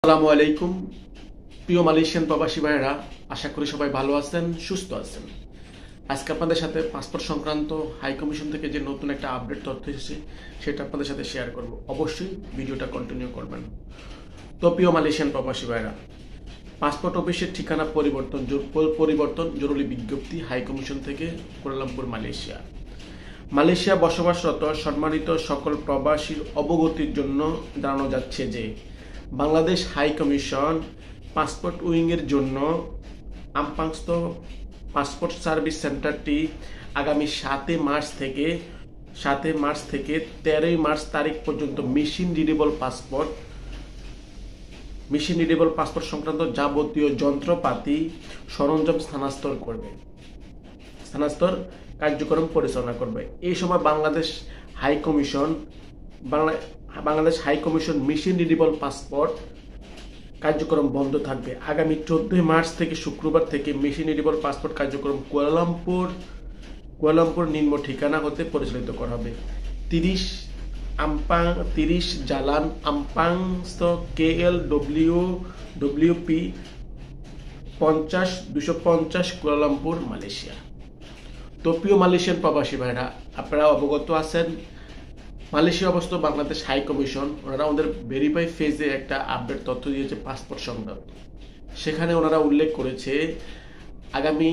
আসসালামু আলাইকুম প্রিয় মালয়েশিয়ান প্রবাসী ভাইরা, আশা করি সবাই ভালো আছেন, সুস্থ আছেন। আজকে আপনাদের সাথে পাসপোর্ট সংক্রান্ত হাই কমিশন থেকে যে নতুন একটা আপডেট তথ্য এসেছে সেটা আপনাদের সাথে শেয়ার করব। অবশ্যই ভিডিওটা কন্টিনিউ করবেন। তো প্রিয় মালয়েশিয়ান প্রবাসী ভাইরা, পাসপোর্ট অফিসের ঠিকানা পরিবর্তন জরুরি বিজ্ঞপ্তি হাই কমিশন থেকে কুয়ালালামপুর, মালয়েশিয়া। মালয়েশিয়া বসবাসরত সম্মানিত সকল প্রবাসীর অবগতির জন্য জানানো যাচ্ছে যে বাংলাদেশ হাই কমিশন পাসপোর্ট উইংয়ের জন্য আমপাংস্থ পাসপোর্ট সার্ভিস সেন্টারটি আগামী 7 মার্চ থেকে 13 মার্চ তারিখ পর্যন্ত মেশিন রিডেবল পাসপোর্ট সংক্রান্ত যাবতীয় যন্ত্রপাতি সরঞ্জাম স্থানান্তর কার্যক্রম পরিচালনা করবে। এই সময় Bangladesh high commission machine readable passport কার্যক্রম বন্ধ থাকবে। আগামী 14 মার্চ থেকে শুক্রবার থেকে মেশিন রিডেবল পাসপোর্ট কার্যক্রম কুয়ালালামপুর নিম্ন ঠিকানা হতে পরিচালিত করা হবে। 30 জালান আমপাংস্থ KL WP 250 কুয়ালালামপুর, মালয়েশিয়া। তো প্রিয় মালয়েশিয়ান প্রবাসী ভাইরা, আপনারা অবগত আছেন মালয়েশিয়া অবস্থিত বাংলাদেশ হাই কমিশন ওনারা ওদের ভেরিফাই ফেজে একটা আপডেট তথ্য দিয়েছে পাসপোর্ট সংক্রান্ত। সেখানে ওনারা উল্লেখ করেছে আগামী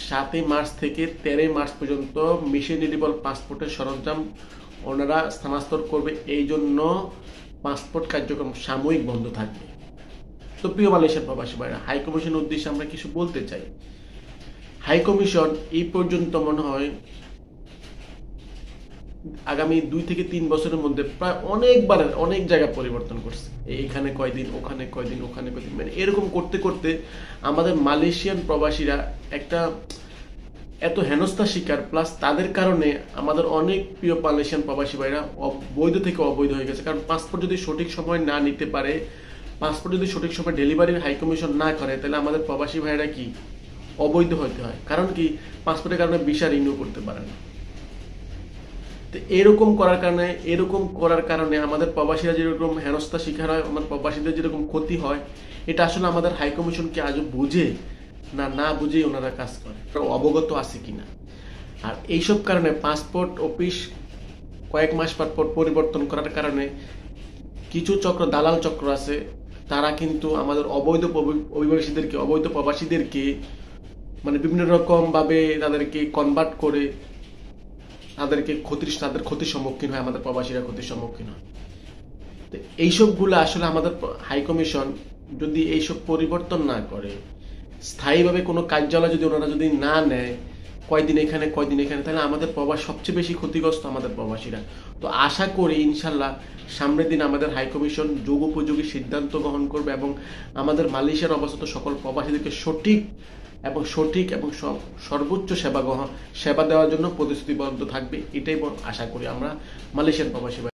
7 মার্চ থেকে 13 মার্চ পর্যন্ত মেশিন রিডেবল পাসপোর্টের সরঞ্জাম ওনারা স্থানান্তর করবে। এই জন্য পাসপোর্ট কার্যক্রম সাময়িক বন্ধ থাকবে। তো প্রিয় মালয়েশিয়ান প্রবাসী ভাইরা, হাই কমিশনের উদ্দেশ্যে আমরা কিছু বলতে চাই। হাই কমিশন এই পর্যন্ত মনে হয় আগামী 2 থেকে 3 বছরের মধ্যে প্রায় অনেক জায়গা পরিবর্তন করছে। এখানে কয়দিন, ওখানে কয়দিন, ওখানে কয়দিন, মানে এরকম করতে করতে আমাদের মালয়েশিয়ান প্রবাসীরা একটা এত হেনস্থা শিকার, প্লাস তাদের কারণে আমাদের অনেক প্রিয় মালয়েশিয়ান প্রবাসী ভাইরা বৈধ থেকে অবৈধ হয়ে গেছে। কারণ পাসপোর্ট যদি সঠিক সময় না নিতে পারে, পাসপোর্ট যদি সঠিক সময় ডেলিভারির হাই কমিশন না করে, তাহলে আমাদের প্রবাসী ভাইরা কি অবৈধ হতে হয়। কারণ কি, পাসপোর্টের কারণে ভিসা রিনিউ করতে পারে না। তো এরকম করার কারণে আমাদের প্রবাসীরা যেরকম হেনস্থা শিকার হয়, আমার প্রবাসীদের যেরকম ক্ষতি হয়, এটা আসলে আমাদের হাই কমিশনকে আজও বুঝে না বুঝে ওনারা কাজ করে, অবগত আছে কিনা। আর এইসব কারণে পাসপোর্ট অফিস কয়েক মাস পর পরিবর্তন করার কারণে কিছু দালাল চক্র আছে, তারা কিন্তু আমাদের অবৈধ প্রবাসীদেরকে মানে বিভিন্ন রকম ভাবে তাদেরকে কনভার্ট করে তাদের ক্ষতির সম্মুখীন হয়, আমাদের প্রবাসীরা ক্ষতির সম্মুখীন হয়। তো এইসবগুলো আসলে আমাদের হাই কমিশন যদি এইসব পরিবর্তন না করে, স্থায়ীভাবে কোনো কার্যালয় যদি ওনারা যদি না নেয়, কয়দিন এখানে তাহলে আমাদের সবচেয়ে বেশি ক্ষতিগ্রস্ত আমাদের প্রবাসীরা। তো আশা করি ইনশাল্লাহ সামনের দিন আমাদের হাই কমিশন যুগোপযোগী সিদ্ধান্ত গ্রহণ করবে এবং আমাদের মালয়েশিয়ার অবস্থিত সকল প্রবাসীদেরকে সঠিক এবং সর্বোচ্চ সেবা দেওয়ার জন্য প্রতিশ্রুতিবদ্ধ থাকবে। এটাই আশা করি আমরা মালয়েশিয়ান প্রবাসী।